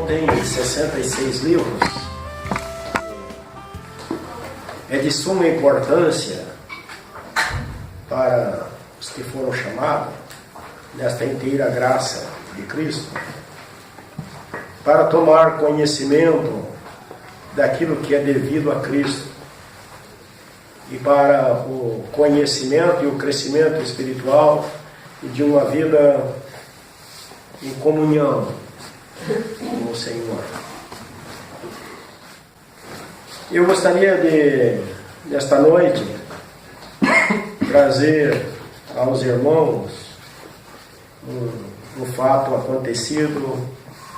contém 66 livros. É de suma importância para os que foram chamados nesta inteira graça de Cristo, para tomar conhecimento daquilo que é devido a Cristo e para o conhecimento e o crescimento espiritual e de uma vida em comunhão com o Senhor. Eu gostaria de, nesta noite, trazer aos irmãos um fato acontecido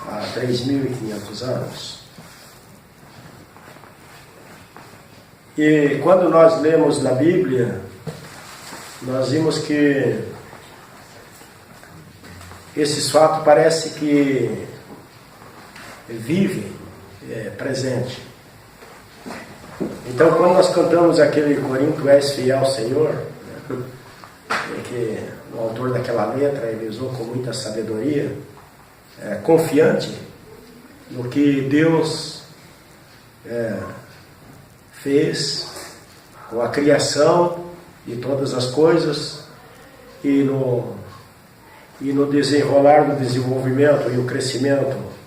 há 3.500 anos. E quando nós lemos na Bíblia, nós vimos que esses fatos parece que vivem presente. Então, quando nós cantamos aquele corinho, Tu és fiel, Senhor, né, que o autor daquela letra ele usou com muita sabedoria, confiante no que Deus fez com a criação de todas as coisas e no desenrolar do desenvolvimento e o crescimento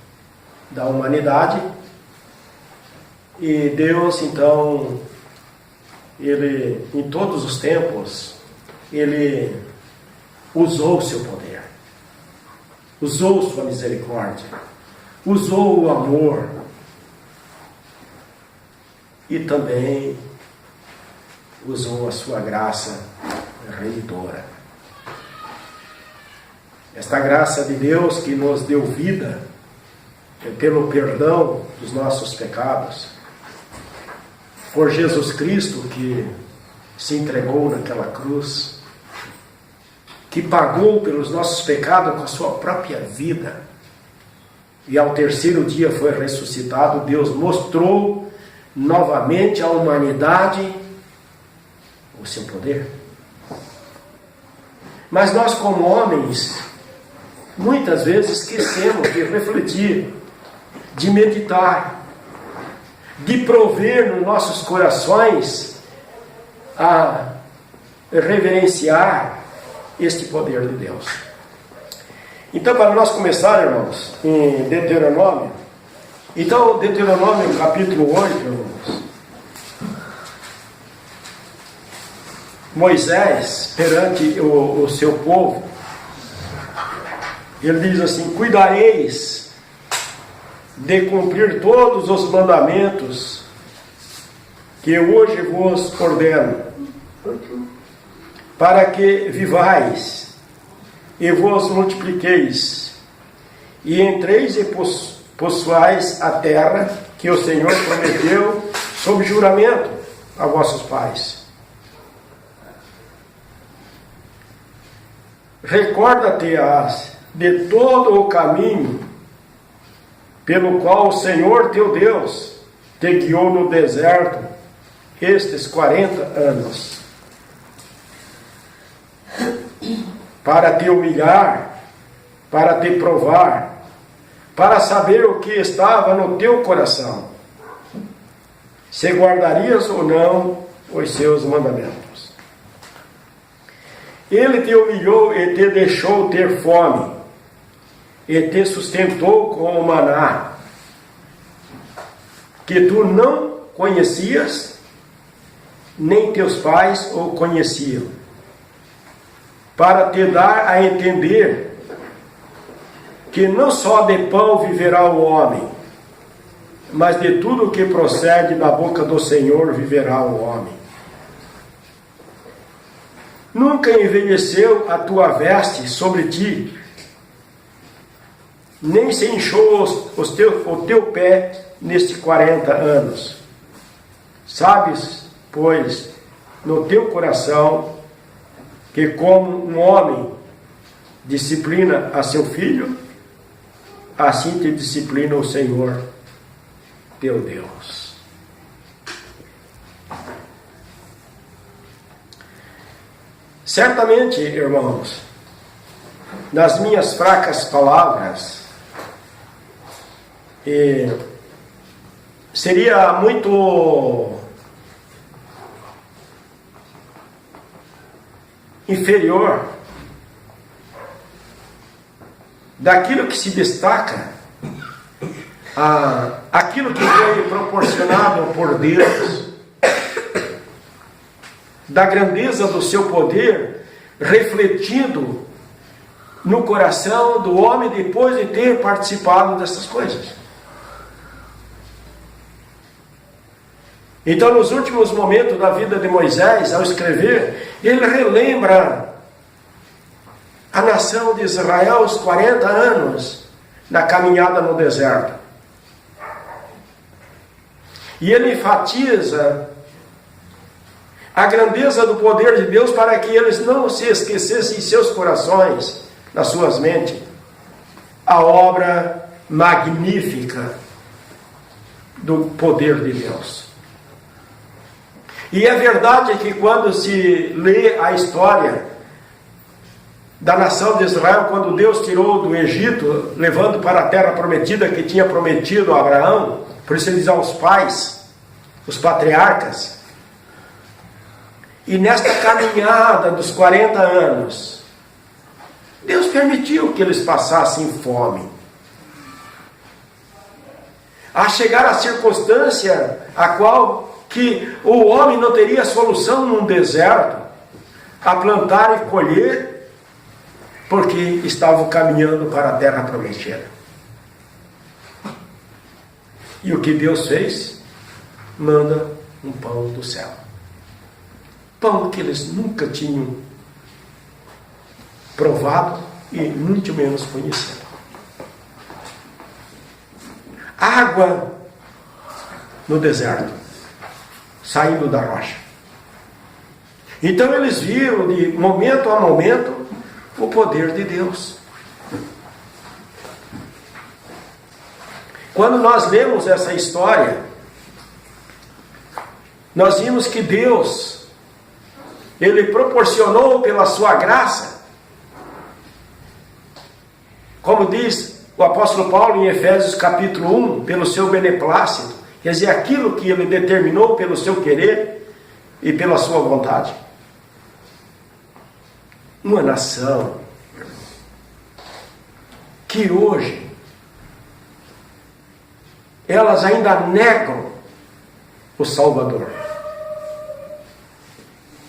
da humanidade. E Deus, então, Ele, em todos os tempos, Ele usou o seu poder, usou sua misericórdia, usou o amor e também usou a sua graça remidora. Esta graça de Deus que nos deu vida pelo perdão dos nossos pecados, por Jesus Cristo que se entregou naquela cruz, que pagou pelos nossos pecados com a sua própria vida e ao terceiro dia foi ressuscitado. Deus mostrou novamente à humanidade o seu poder. Mas nós, como homens, muitas vezes esquecemos de refletir, de meditar, de prover nos nossos corações a reverenciar este poder de Deus. Então, para nós começar, irmãos, em Deuteronômio, então, Deuteronômio capítulo 8, irmãos, Moisés, perante o seu povo, ele diz assim: cuidareis de cumprir todos os mandamentos que hoje vos ordeno, para que vivais e vos multipliqueis, e entreis e possuais a terra que o Senhor prometeu sob juramento a vossos pais. Recorda-te-ás de todo o caminho pelo qual o Senhor teu Deus te guiou no deserto estes 40 anos, para te humilhar, para te provar, para saber o que estava no teu coração, se guardarias ou não os seus mandamentos. Ele te humilhou e te deixou ter fome, e te sustentou com o maná, que tu não conhecias, nem teus pais o conheciam, para te dar a entender que não só de pão viverá o homem, mas de tudo o que procede da boca do Senhor viverá o homem. Nunca envelheceu a tua veste sobre ti, nem se inchou o teu pé nestes 40 anos. Sabes, pois, no teu coração, que como um homem disciplina a seu filho, assim te disciplina o Senhor teu Deus. Certamente, irmãos, nas minhas fracas palavras, E seria muito inferior daquilo que se destaca aquilo que foi proporcionado por Deus, da grandeza do seu poder refletido no coração do homem depois de ter participado dessas coisas. Então, nos últimos momentos da vida de Moisés, ao escrever, ele relembra a nação de Israel, os 40 anos da caminhada no deserto. E ele enfatiza a grandeza do poder de Deus para que eles não se esquecessem em seus corações, nas suas mentes, a obra magnífica do poder de Deus. E é verdade que quando se lê a história da nação de Israel, quando Deus tirou do Egito, levando para a terra prometida que tinha prometido a Abraão, por isso ele diz aos pais, os patriarcas, e nesta caminhada dos 40 anos, Deus permitiu que eles passassem fome. A chegar à circunstância a qual que o homem não teria solução num deserto, a plantar e colher, porque estavam caminhando para a terra prometida. E o que Deus fez? Manda um pão do céu. Pão que eles nunca tinham provado e muito menos conhecido. Água no deserto, saindo da rocha. Então eles viram de momento a momento o poder de Deus. Quando nós lemos essa história, nós vimos que Deus, Ele proporcionou pela sua graça, como diz o apóstolo Paulo em Efésios capítulo 1, pelo seu beneplácito, quer dizer, aquilo que Ele determinou pelo seu querer e pela sua vontade. Uma nação que hoje elas ainda negam o Salvador.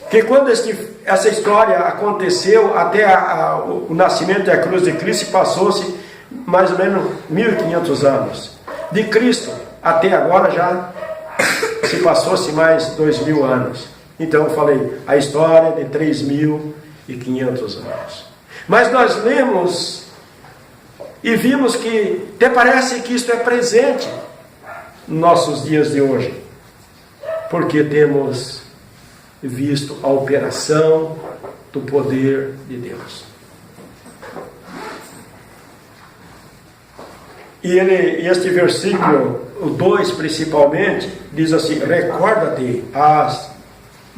Que quando essa história aconteceu, até o nascimento da cruz de Cristo, passou-se mais ou menos 1500 anos. De Cristo até agora já se passou-se mais 2000 anos. Então eu falei, a história de 3500 anos. Mas nós lemos e vimos que até parece que isto é presente nos nossos dias de hoje, porque temos visto a operação do poder de Deus. E este versículo, o 2 principalmente, diz assim: recorda-te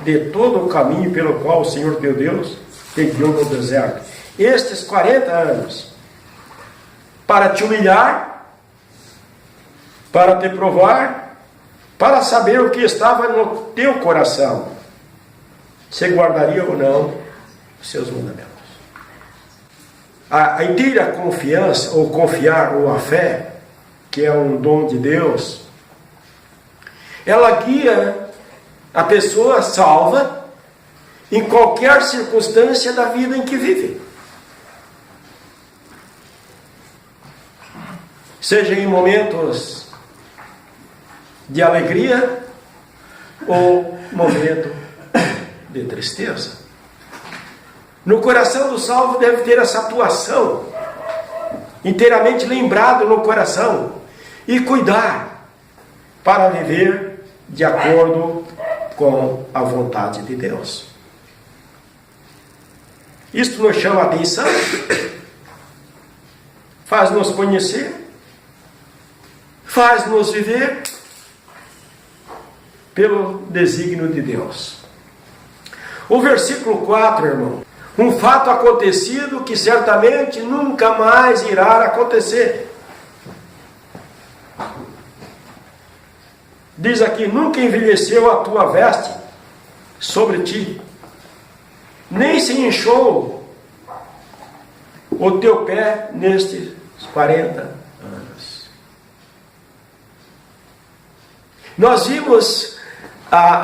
de todo o caminho pelo qual o Senhor teu Deus te guiou no deserto, estes 40 anos, para te humilhar, para te provar, para saber o que estava no teu coração, se guardaria ou não os seus mandamentos. A inteira confiança, ou confiar, ou a fé, que é um dom de Deus, ela guia a pessoa salva em qualquer circunstância da vida em que vive. Seja em momentos de alegria ou momento de tristeza. No coração do salvo deve ter essa atuação, inteiramente lembrado no coração, e cuidar para viver de acordo com a vontade de Deus. Isto nos chama a atenção, faz-nos conhecer, faz-nos viver pelo desígnio de Deus. O versículo 4, irmão, um fato acontecido que certamente nunca mais irá acontecer. Diz aqui: nunca envelheceu a tua veste sobre ti, nem se inchou o teu pé nestes 40 anos. Nós vimos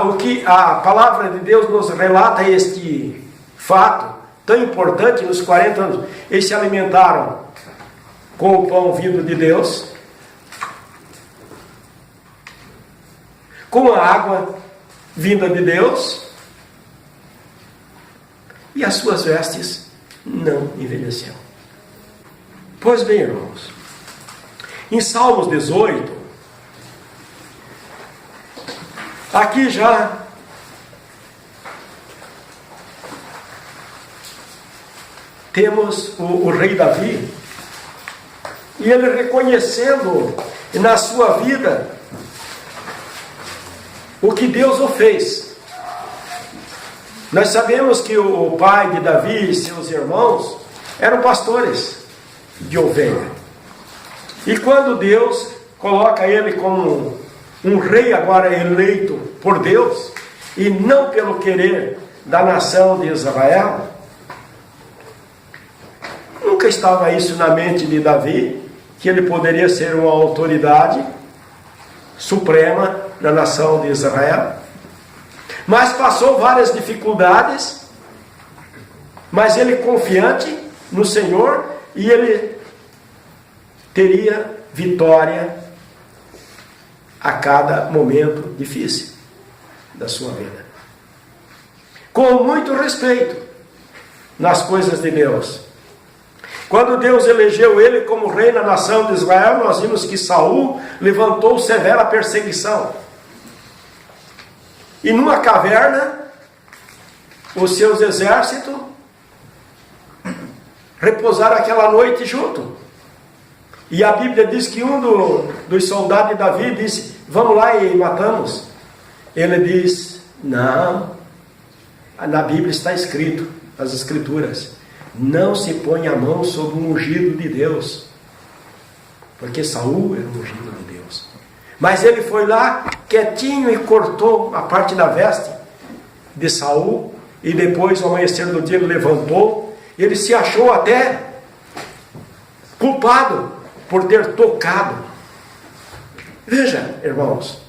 o que a palavra de Deus nos relata, este fato tão importante nos 40 anos. Eles se alimentaram com o pão vindo de Deus, com a água vinda de Deus, e as suas vestes não envelheceram. Pois bem, irmãos, em Salmos 18, aqui já temos o rei Davi, e ele reconhecendo na sua vida o que Deus o fez. Nós sabemos que o pai de Davi e seus irmãos eram pastores de ovelha. E quando Deus coloca ele como um rei agora eleito por Deus, e não pelo querer da nação de Israel, nunca estava isso na mente de Davi, que ele poderia ser uma autoridade suprema na nação de Israel. Mas passou várias dificuldades, mas ele confiante no Senhor, e ele teria vitória a cada momento difícil da sua vida, com muito respeito nas coisas de Deus. Quando Deus elegeu ele como rei na nação de Israel, nós vimos que Saul levantou severa perseguição. E numa caverna, os seus exércitos repousaram aquela noite junto. E a Bíblia diz que um dos soldados de Davi disse: vamos lá e matamos. Ele diz: não. Na Bíblia está escrito, nas Escrituras: não se põe a mão sobre o ungido de Deus, porque Saul era o ungido de Deus. Mas ele foi lá quietinho e cortou a parte da veste de Saul, e depois, ao amanhecer do dia, ele levantou. Ele se achou até culpado por ter tocado. Veja, irmãos,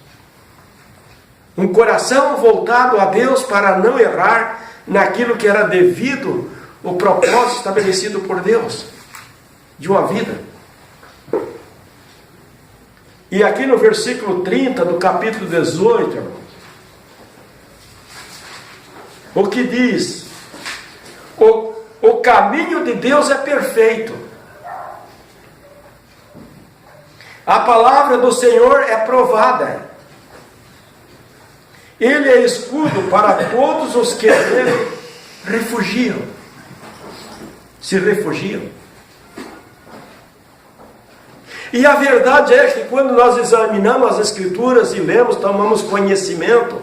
um coração voltado a Deus para não errar naquilo que era devido o propósito estabelecido por Deus de uma vida. E aqui no versículo 30 do capítulo 18, irmãos, o que diz: o caminho de Deus é perfeito, a palavra do Senhor é provada, ele é escudo para todos os que nele se refugiam. E a verdade é que quando nós examinamos as Escrituras e lemos, tomamos conhecimento,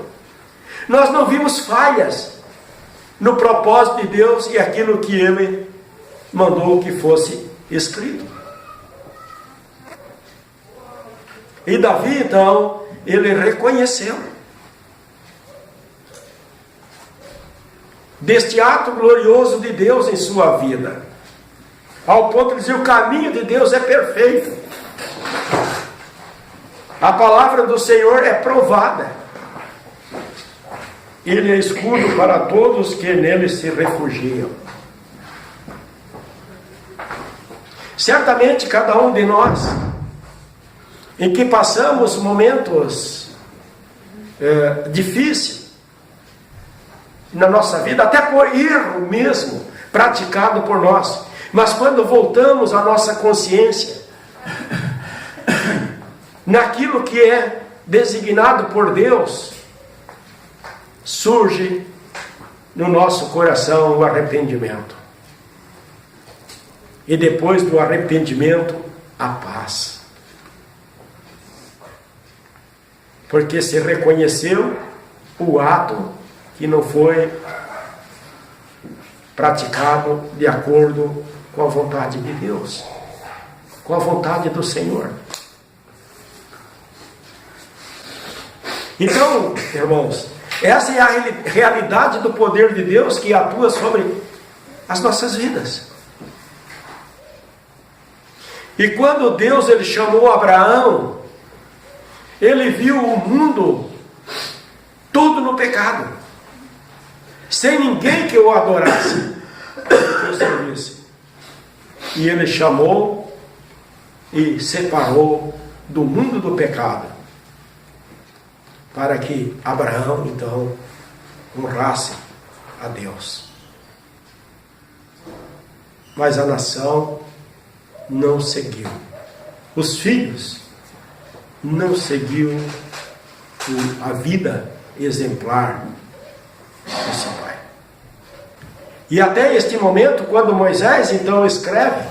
nós não vimos falhas no propósito de Deus e aquilo que Ele mandou que fosse escrito. E Davi, então, ele reconheceu deste ato glorioso de Deus em sua vida, ao ponto de dizer: o caminho de Deus é perfeito, a palavra do Senhor é provada, ele é escudo para todos que nele se refugiam. Certamente cada um de nós, em que passamos momentos difíceis na nossa vida, até por erro mesmo praticado por nós, mas quando voltamos à nossa consciência naquilo que é designado por Deus, surge no nosso coração o arrependimento, e depois do arrependimento a paz, porque se reconheceu o ato que não foi praticado de acordo com a vontade de Deus, com a vontade do Senhor. Então, irmãos, essa é a realidade do poder de Deus que atua sobre as nossas vidas. E quando Deus ele chamou Abraão, ele viu o mundo todo no pecado, sem ninguém que o adorasse, que o servisse. E ele chamou e separou do mundo do pecado, para que Abraão então honrasse a Deus. Mas a nação não seguiu. Os filhos não seguiu a vida exemplar do seu pai. E até este momento, quando Moisés então escreve,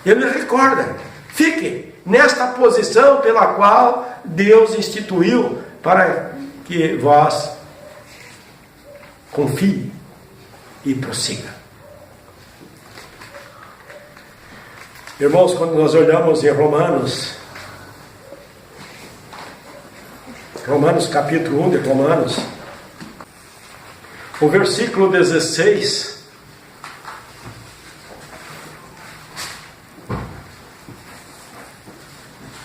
ele recorda: fique nesta posição pela qual Deus instituiu para que vós confie e prossiga. Irmãos, quando nós olhamos em Romanos capítulo 1 de Romanos, o versículo 16,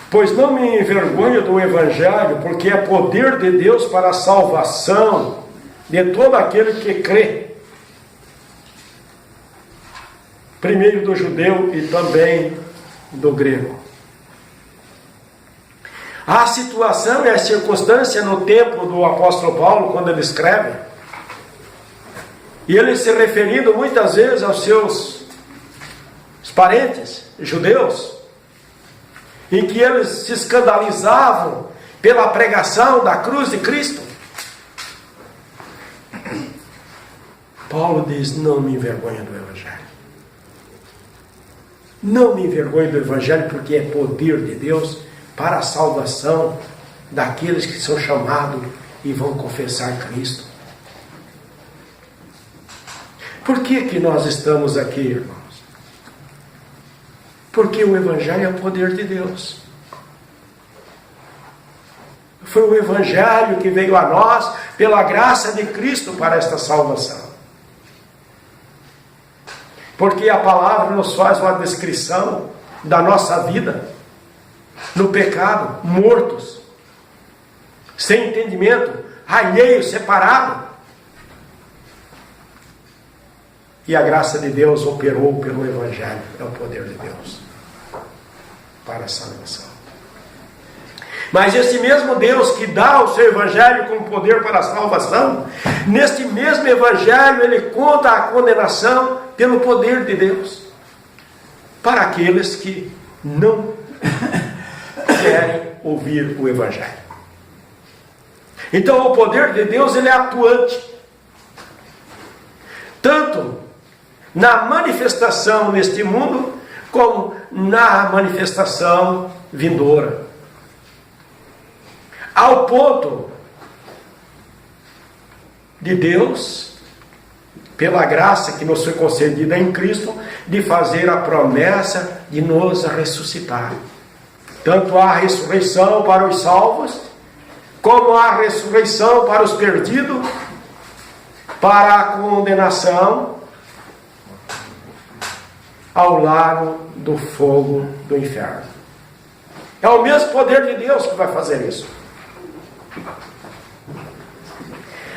pois não me envergonho do Evangelho, porque é poder de Deus para a salvação de todo aquele que crê, primeiro do judeu e também do grego. A situação e a circunstância no tempo do apóstolo Paulo, quando ele escreve, e ele se referindo muitas vezes aos seus parentes judeus, em que eles se escandalizavam pela pregação da cruz de Cristo, Paulo diz: não me envergonho do Evangelho. Não me envergonho do Evangelho, porque é poder de Deus para a salvação daqueles que são chamados e vão confessar Cristo. Por que nós estamos aqui, irmãos? Porque o Evangelho é o poder de Deus. Foi o Evangelho que veio a nós pela graça de Cristo para esta salvação. Porque a palavra nos faz uma descrição da nossa vida no pecado, mortos, sem entendimento, alheios, separados. E a graça de Deus operou pelo Evangelho, é o poder de Deus para a salvação. Mas esse mesmo Deus que dá o seu Evangelho como poder para a salvação, neste mesmo Evangelho ele conta a condenação pelo poder de Deus para aqueles que não querem ouvir o Evangelho. Então o poder de Deus ele é atuante, tanto na manifestação neste mundo, como na manifestação vindoura. Ao ponto de Deus, pela graça que nos foi concedida em Cristo, de fazer a promessa de nos ressuscitar. Tanto há ressurreição para os salvos, como há ressurreição para os perdidos, para a condenação ao lago do fogo do inferno. É o mesmo poder de Deus que vai fazer isso.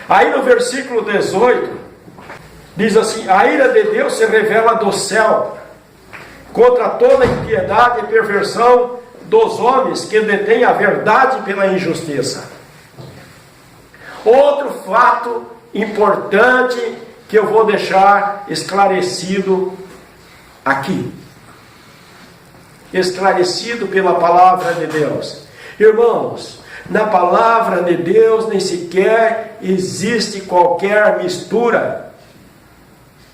Aí no versículo 18, diz assim: a ira de Deus se revela do céu contra toda impiedade e perversão dos homens que detêm a verdade pela injustiça. Outro fato importante que eu vou deixar esclarecido aqui, esclarecido pela palavra de Deus. Irmãos, na palavra de Deus nem sequer existe qualquer mistura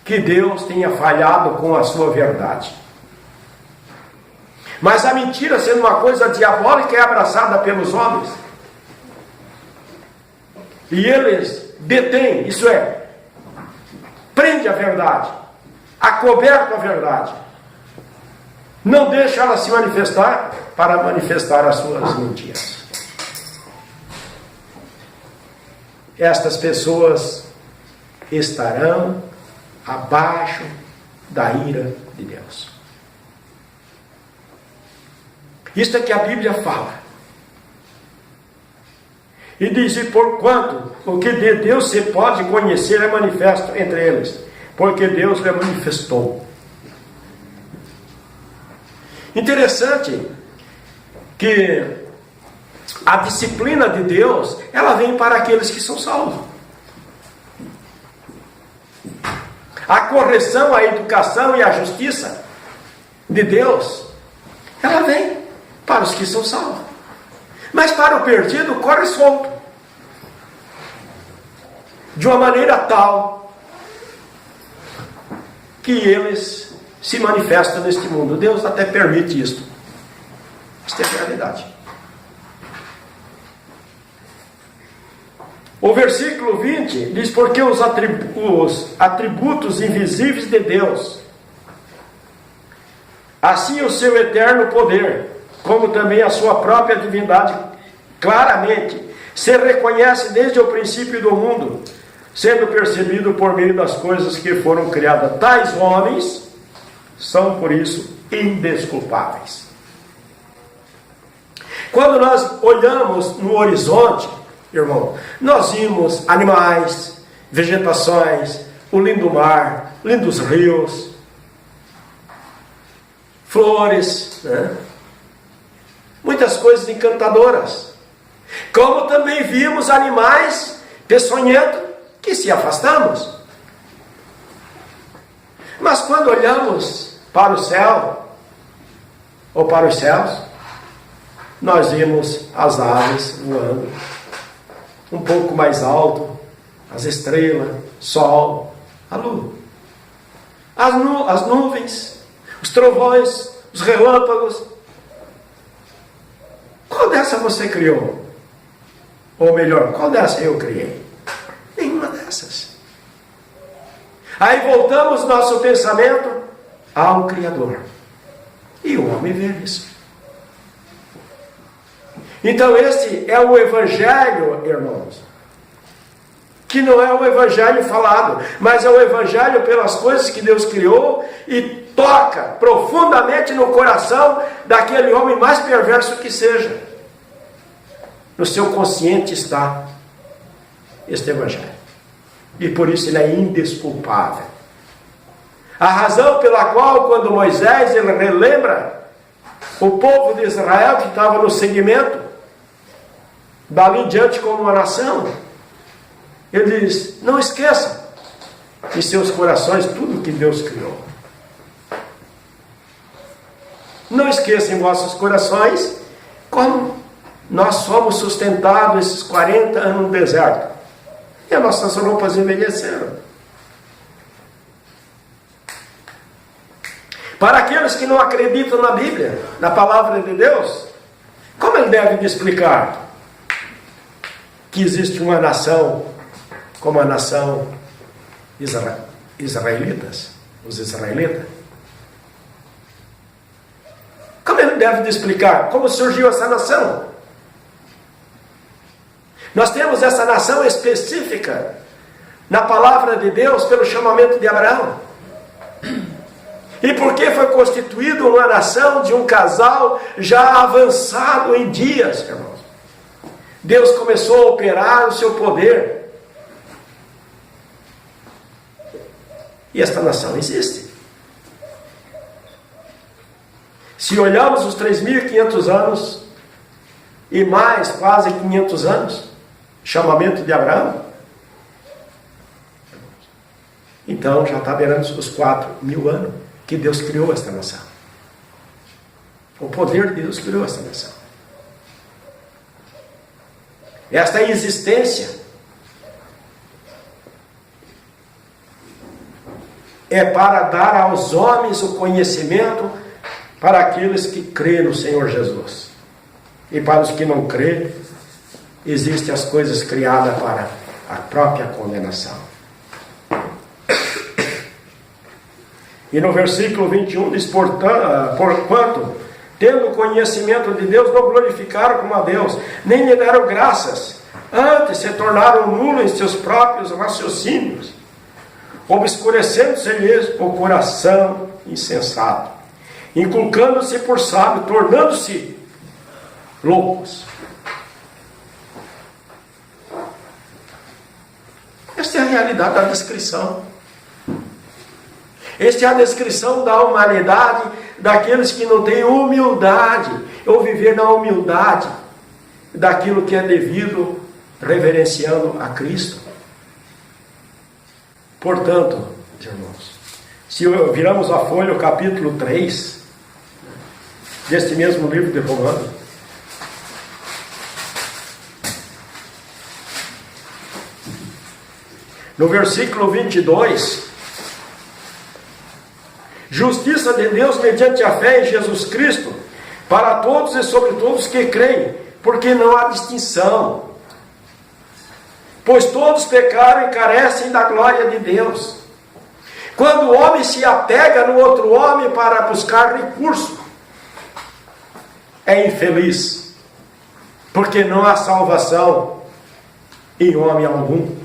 que Deus tenha falhado com a sua verdade. Mas a mentira, sendo uma coisa diabólica, é abraçada pelos homens. E eles detêm, isso é, prende a verdade, acoberta a verdade. Não deixa ela se manifestar para manifestar as suas mentiras. estas pessoas estarão abaixo da ira de Deus. Isto é que a Bíblia fala. E diz: e porquanto o que de Deus se pode conhecer é manifesto entre eles, porque Deus lhe manifestou. Interessante que a disciplina de Deus, ela vem para aqueles que são salvos. A correção, a educação e a justiça de Deus, ela vem para os que são salvos. Mas para o perdido, corre solto. De uma maneira tal que eles se manifestam neste mundo. Deus até permite isto. Isto é realidade. O versículo 20 diz: porque os atributos invisíveis de Deus, assim o seu eterno poder, como também a sua própria divindade, claramente se reconhece desde o princípio do mundo, sendo percebido por meio das coisas que foram criadas. Tais homens são, por isso, indesculpáveis. Quando nós olhamos no horizonte, irmão, nós vimos animais, vegetações, o lindo mar, lindos rios, flores, né? Muitas coisas encantadoras. Como também vimos animais peçonhentos que se afastamos. Mas quando olhamos para o céu, ou para os céus, nós vimos as aves voando um pouco mais alto, as estrelas, sol, a lua, as nuvens, os trovões, os relâmpagos. Qual dessa você criou? Ou melhor, qual dessa eu criei? Nenhuma dessas. Aí voltamos nosso pensamento ao Criador. E o homem vê isso. Então este é o Evangelho, irmãos, que não é o Evangelho falado, mas é o Evangelho pelas coisas que Deus criou e toca profundamente no coração daquele homem mais perverso que seja. No seu consciente está este Evangelho. E por isso ele é indesculpável. A razão pela qual, quando Moisés ele relembra o povo de Israel que estava no seguimento, dali em diante como uma nação, ele diz: não esqueçam em seus corações tudo que Deus criou. Não esqueçam em vossos corações como nós somos sustentados esses 40 anos no deserto. E as nossas roupas envelheceram. Para aqueles que não acreditam na Bíblia, na palavra de Deus, como ele deve explicar que existe uma nação como a nação israelitas, os israelitas? Como ele deve explicar como surgiu essa nação? Nós temos essa nação específica na palavra de Deus pelo chamamento de Abraão. E porque foi constituída uma nação de um casal já avançado em dias, irmãos. Deus começou a operar o seu poder. E esta nação existe. Se olharmos os 3.500 anos e mais quase 500 anos, chamamento de Abraão, então já está beirando os 4.000 anos que Deus criou esta nação. O poder de Deus criou esta nação. Esta existência é para dar aos homens o conhecimento para aqueles que crêem no Senhor Jesus. E para os que não crêem, existem as coisas criadas para a própria condenação. E no versículo 21 diz: porquanto, tendo conhecimento de Deus, não glorificaram como a Deus, nem lhe deram graças, Antes se tornaram nulos em seus próprios raciocínios, obscurecendo-se-lhes o coração insensato, inculcando-se por sábio, tornando-se loucos. Esta é a realidade da descrição. Esta é a descrição da humanidade, daqueles que não têm humildade, ou viver na humildade daquilo que é devido, reverenciando a Cristo. Portanto, irmãos, se viramos a folha, o capítulo 3, deste mesmo livro de Romanos, no versículo 22, justiça de Deus mediante a fé em Jesus Cristo, para todos e sobre todos que creem, porque não há distinção. Pois todos pecaram e carecem da glória de Deus. Quando o homem se apega no outro homem para buscar recurso, é infeliz, porque não há salvação em homem algum.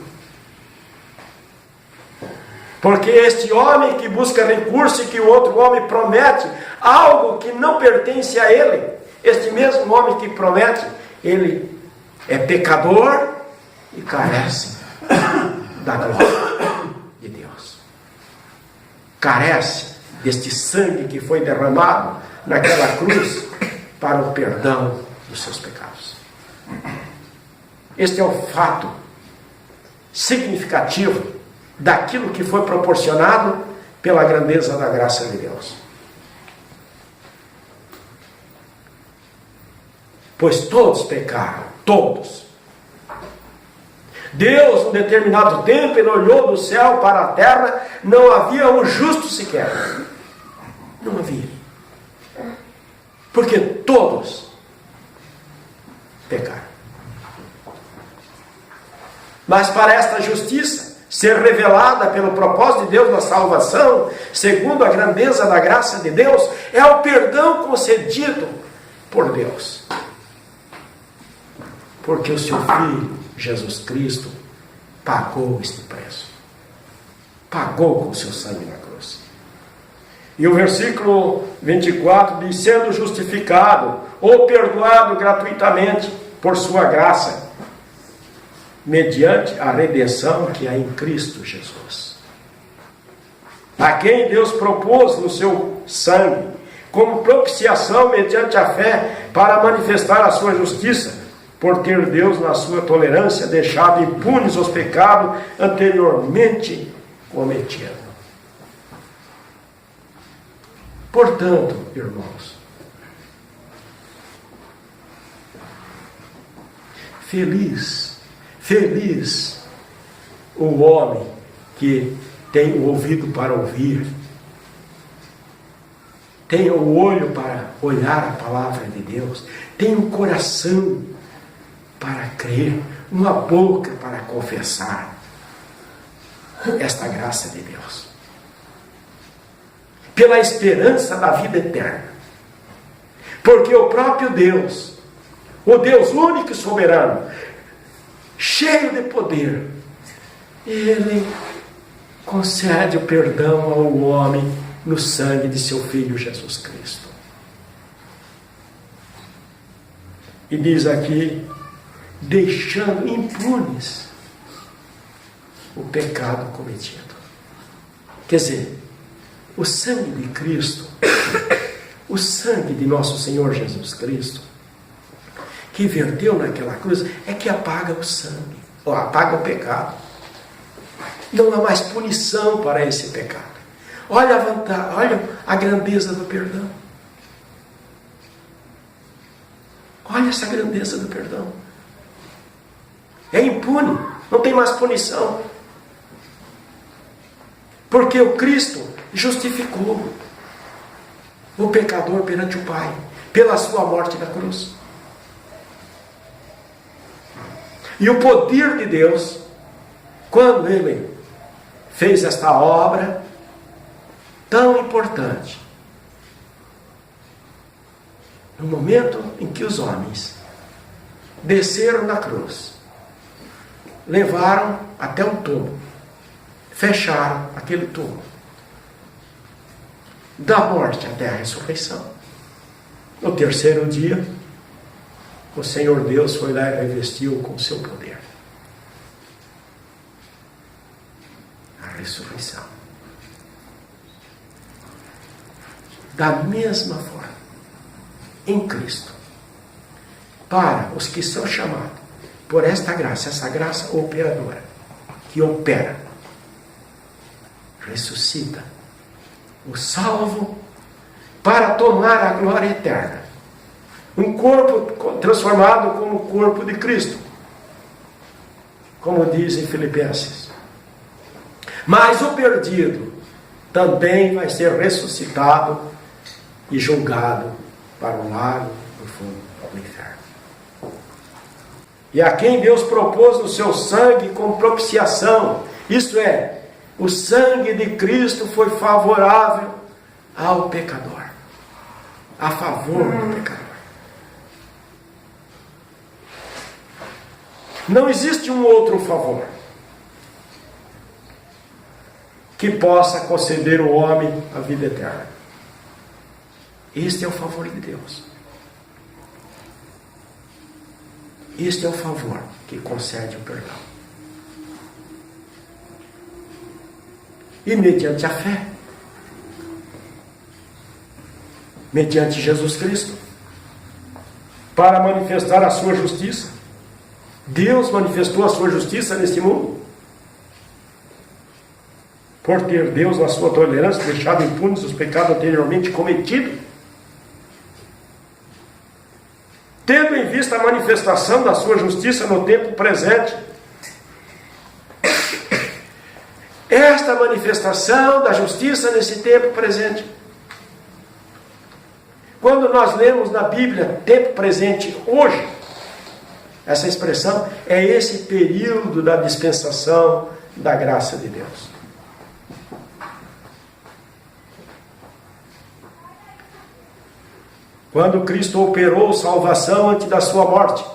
Porque este homem que busca recurso e que o outro homem promete algo que não pertence a ele, este mesmo homem que promete, ele é pecador e carece da glória de Deus. Carece deste sangue que foi derramado naquela cruz para o perdão dos seus pecados. Este é o fato significativo daquilo que foi proporcionado pela grandeza da graça de Deus. Pois todos pecaram, todos. Deus, em determinado tempo, ele olhou do céu para a terra, não havia um justo sequer. Não havia. Porque todos pecaram. Mas para esta justiça ser revelada pelo propósito de Deus na salvação, segundo a grandeza da graça de Deus, é o perdão concedido por Deus. Porque o seu Filho, Jesus Cristo, pagou este preço. Pagou com o seu sangue na cruz. E o versículo 24 diz: sendo justificado ou perdoado gratuitamente por sua graça, mediante a redenção que há em Cristo Jesus, a quem Deus propôs no seu sangue, como propiciação mediante a fé, para manifestar a sua justiça, por ter Deus, na sua tolerância, deixado impunes os pecados anteriormente cometidos. Portanto, irmãos, feliz o homem que tem o ouvido para ouvir, tem o olho para olhar a palavra de Deus, tem o coração para crer, uma boca para confessar esta graça de Deus, pela esperança da vida eterna. Porque o próprio Deus, o Deus único e soberano, cheio de poder, ele concede o perdão ao homem no sangue de seu Filho Jesus Cristo. E diz aqui, deixando impunes o pecado cometido. Quer dizer, o sangue de Cristo, o sangue de nosso Senhor Jesus Cristo, que verteu naquela cruz, é que apaga o sangue, ou apaga o pecado. Não há mais punição para esse pecado. Olha a vantagem, olha a grandeza do perdão. Olha essa grandeza do perdão. É impune, não tem mais punição. Porque o Cristo justificou o pecador perante o Pai, pela sua morte na cruz. E o poder de Deus, quando Ele fez esta obra tão importante, no momento em que os homens desceram da cruz levaram até o túmulo, fecharam aquele túmulo. Da morte até a ressurreição. No terceiro dia, o Senhor Deus foi lá e revestiu com o seu poder. A ressurreição. Da mesma forma, em Cristo, para os que são chamados por esta graça, essa graça operadora, que opera, ressuscita o salvo para tomar a glória eterna. Um corpo transformado como o corpo de Cristo, como diz em Filipenses. Mas o perdido também vai ser ressuscitado e julgado para o lago do fundo do inferno. E a quem Deus propôs no seu sangue como propiciação, isto é, o sangue de Cristo foi favorável ao pecador, a favor do pecador. Não existe um outro favor que possa conceder ao homem a vida eterna. Este é o favor de Deus. Este é o favor que concede o perdão. E mediante a fé, mediante Jesus Cristo, para manifestar a sua justiça, Deus manifestou a sua justiça neste mundo, por ter Deus, na sua tolerância, deixado impunes os pecados anteriormente cometidos, tendo em vista a manifestação da sua justiça no tempo presente. Esta manifestação da justiça nesse tempo presente. Quando nós lemos na Bíblia tempo presente hoje, essa expressão é esse período da dispensação da graça de Deus. Quando Cristo operou salvação antes da sua morte,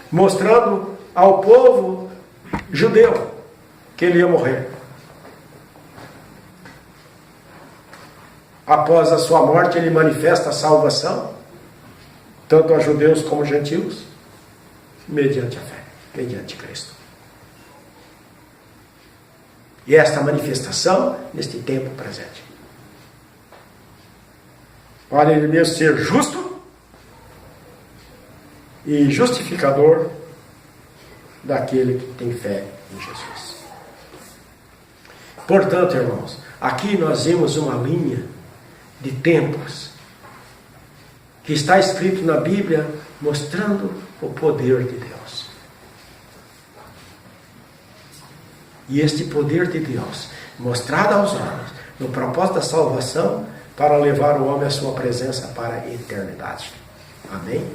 mostrando ao povo judeu que ele ia morrer. Após a sua morte, ele manifesta a salvação, tanto a judeus como a gentios, mediante a fé, mediante Cristo. E esta manifestação neste tempo presente. Para ele mesmo ser justo e justificador daquele que tem fé em Jesus. Portanto, irmãos, aqui nós vemos uma linha de tempos que está escrito na Bíblia mostrando o poder de Deus. E este poder de Deus, mostrado aos homens, no propósito da salvação, para levar o homem à sua presença para a eternidade. Amém?